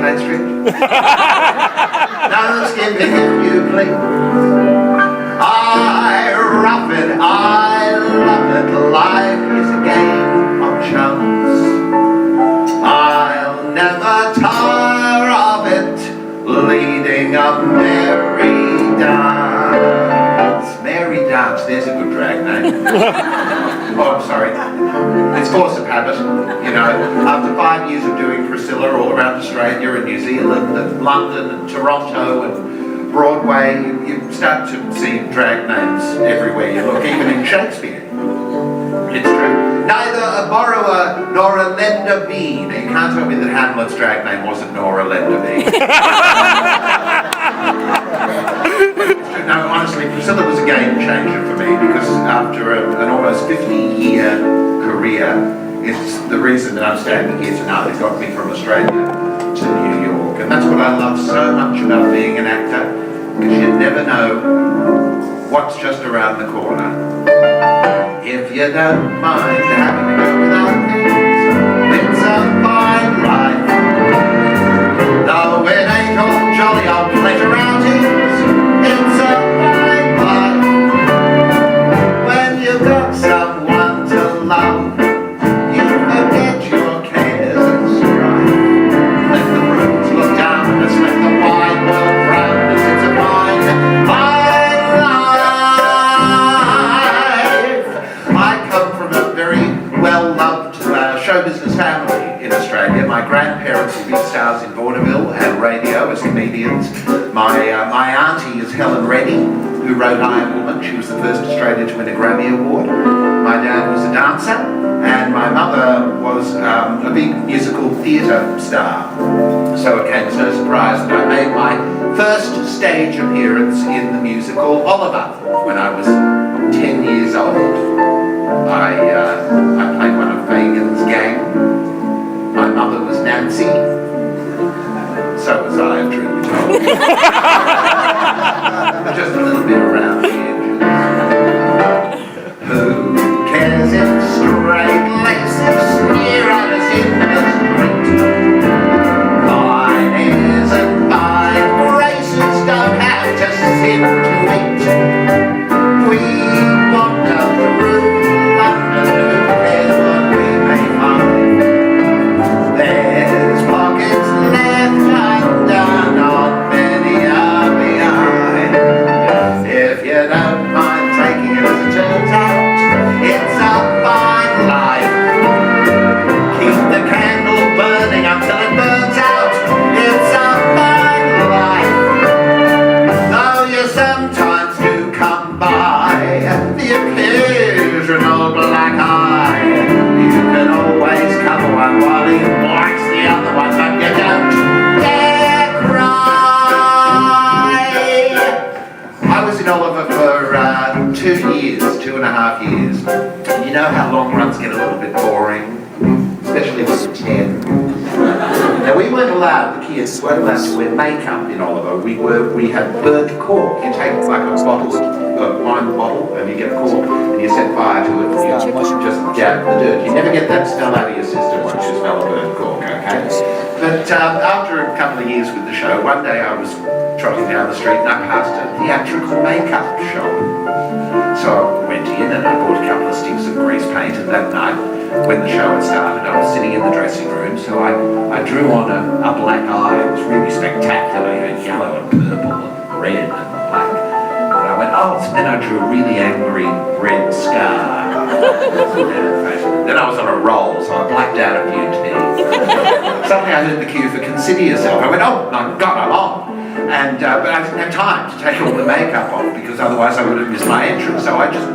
Main Street? No skipping if you please. I rough it, I love it. Life is a game of chance. I'll never tire of it, leading a merry dance. Merry Dance, there's a good drag name. Oh, I'm sorry. It's force of habit, you know. After 5 years of doing Priscilla all around Australia and New Zealand and London and Toronto and Broadway, you start to see drag names everywhere you look, even in Shakespeare. It's true. Neither a borrower nor a lender be. Now, you can't tell me that Hamlet's drag name wasn't Nora Lenderby. No, honestly, Priscilla was a game changer for me because after an almost 50-year career, it's the reason that I'm standing here tonight. It got me from Australia to New York. And that's what I love so much about being an actor, because you never know what's just around the corner. If you don't mind having to go without things, it's a fine life. Though it ain't all jolly old pleasure outings, it's a fine life. When you've got someone to love, you forget your cares and strife. Let the rooms look down and just let the wide world round us. It's a fine, fine life. I come from a very well-loved show business family in Australia. My grandparents were big stars in vaudeville and radio as comedians. My auntie is Helen Reddy, who wrote Iron Woman. She was the first Australian to win a Grammy Award. My dad was a dancer, and my mother was a big musical theatre star. So it came as no surprise that I made my first stage appearance in the musical Oliver when I was 10 years old. I played one of Fagin's gang. My mother was Nancy. So was I, truly told. Just a little bit around the edges. Who cares if straight laces sneer at us in the street? Fine airs and fine graces don't have to sit to eat. We wander through London, who cares what we may find? There's pockets left undone, not many are behind. If you don't mind taking it as it turns out, it's a fine life. Keep the candle burning until it burns out. It's a fine life. Though you sometimes do come by the occasional black eye, you can always cover one while he blacks the other one, but you don't dare cry. I was in Oliver for 2 years, 2.5 years. You know how long runs get a little bit boring, especially when you're 10. Now we weren't allowed, the kids weren't allowed to wear makeup in Oliver. We had burnt cork. You take like a bottle, a wine bottle, and you get a cork, and you set fire to it, and you just dab the dirt. You never get that smell out of your system once you smell a burnt cork, okay? But after a couple of years with the show, one day I was trotting down the street and I passed a theatrical makeup shop. So I went in and I bought a couple of sticks of grease paint, and that night, when the show had started, I was sitting in the dressing room, so I drew on a black eye. It was really spectacular, you know, yellow and purple and red and black. And I went, oh, and then I drew a really angry red scar. Then I was on a roll, so I blacked out a few teeth. Suddenly I heard the cue for Consider Yourself. I went, oh my God, I'm on. And but I didn't have time to take all the makeup off, because otherwise I would have missed my entrance. So I just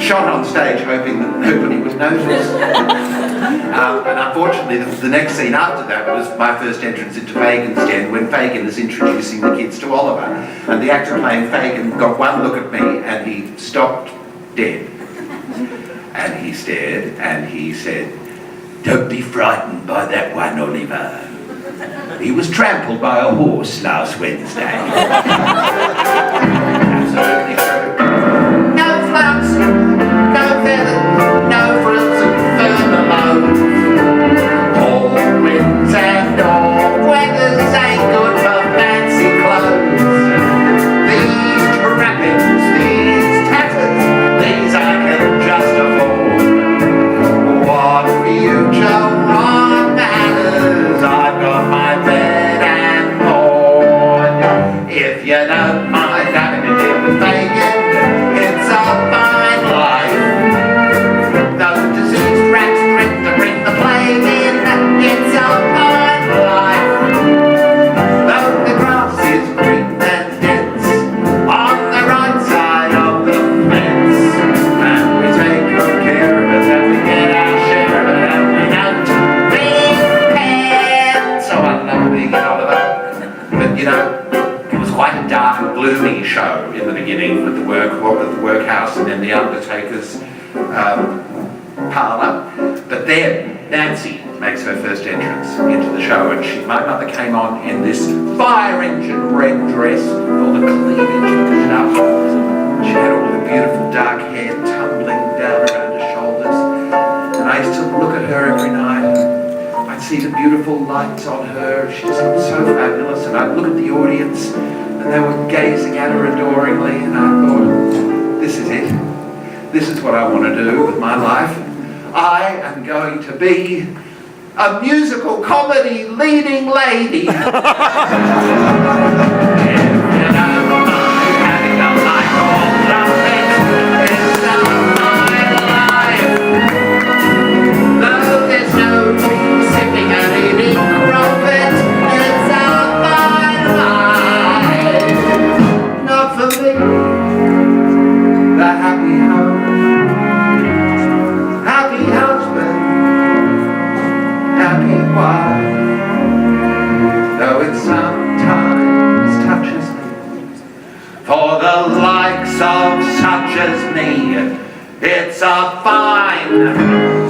shot on stage hoping that nobody would notice. And unfortunately, the next scene after that was my first entrance into Fagin's den, when Fagin is introducing the kids to Oliver. And the actor playing Fagin got one look at me and he stopped dead. And he stared and he said, "Don't be frightened by that one, Oliver. He was trampled by a horse last Wednesday." Absolutely true. No flouts, no feathers, no frills and furbelows. All winds and all weathers But then Nancy makes her first entrance into the show, and my mother came on in this fire engine red dress, all the cleavage pushed up. She had all the beautiful dark hair tumbling down around her shoulders, and I used to look at her every night, and I'd see the beautiful lights on her. She just looked so fabulous, and I'd look at the audience, and they were gazing at her adoringly, and I thought, this is it. This is what I want to do with my life. I am going to be a musical comedy leading lady. Though it sometimes touches me, for the likes of such as me, it's a fine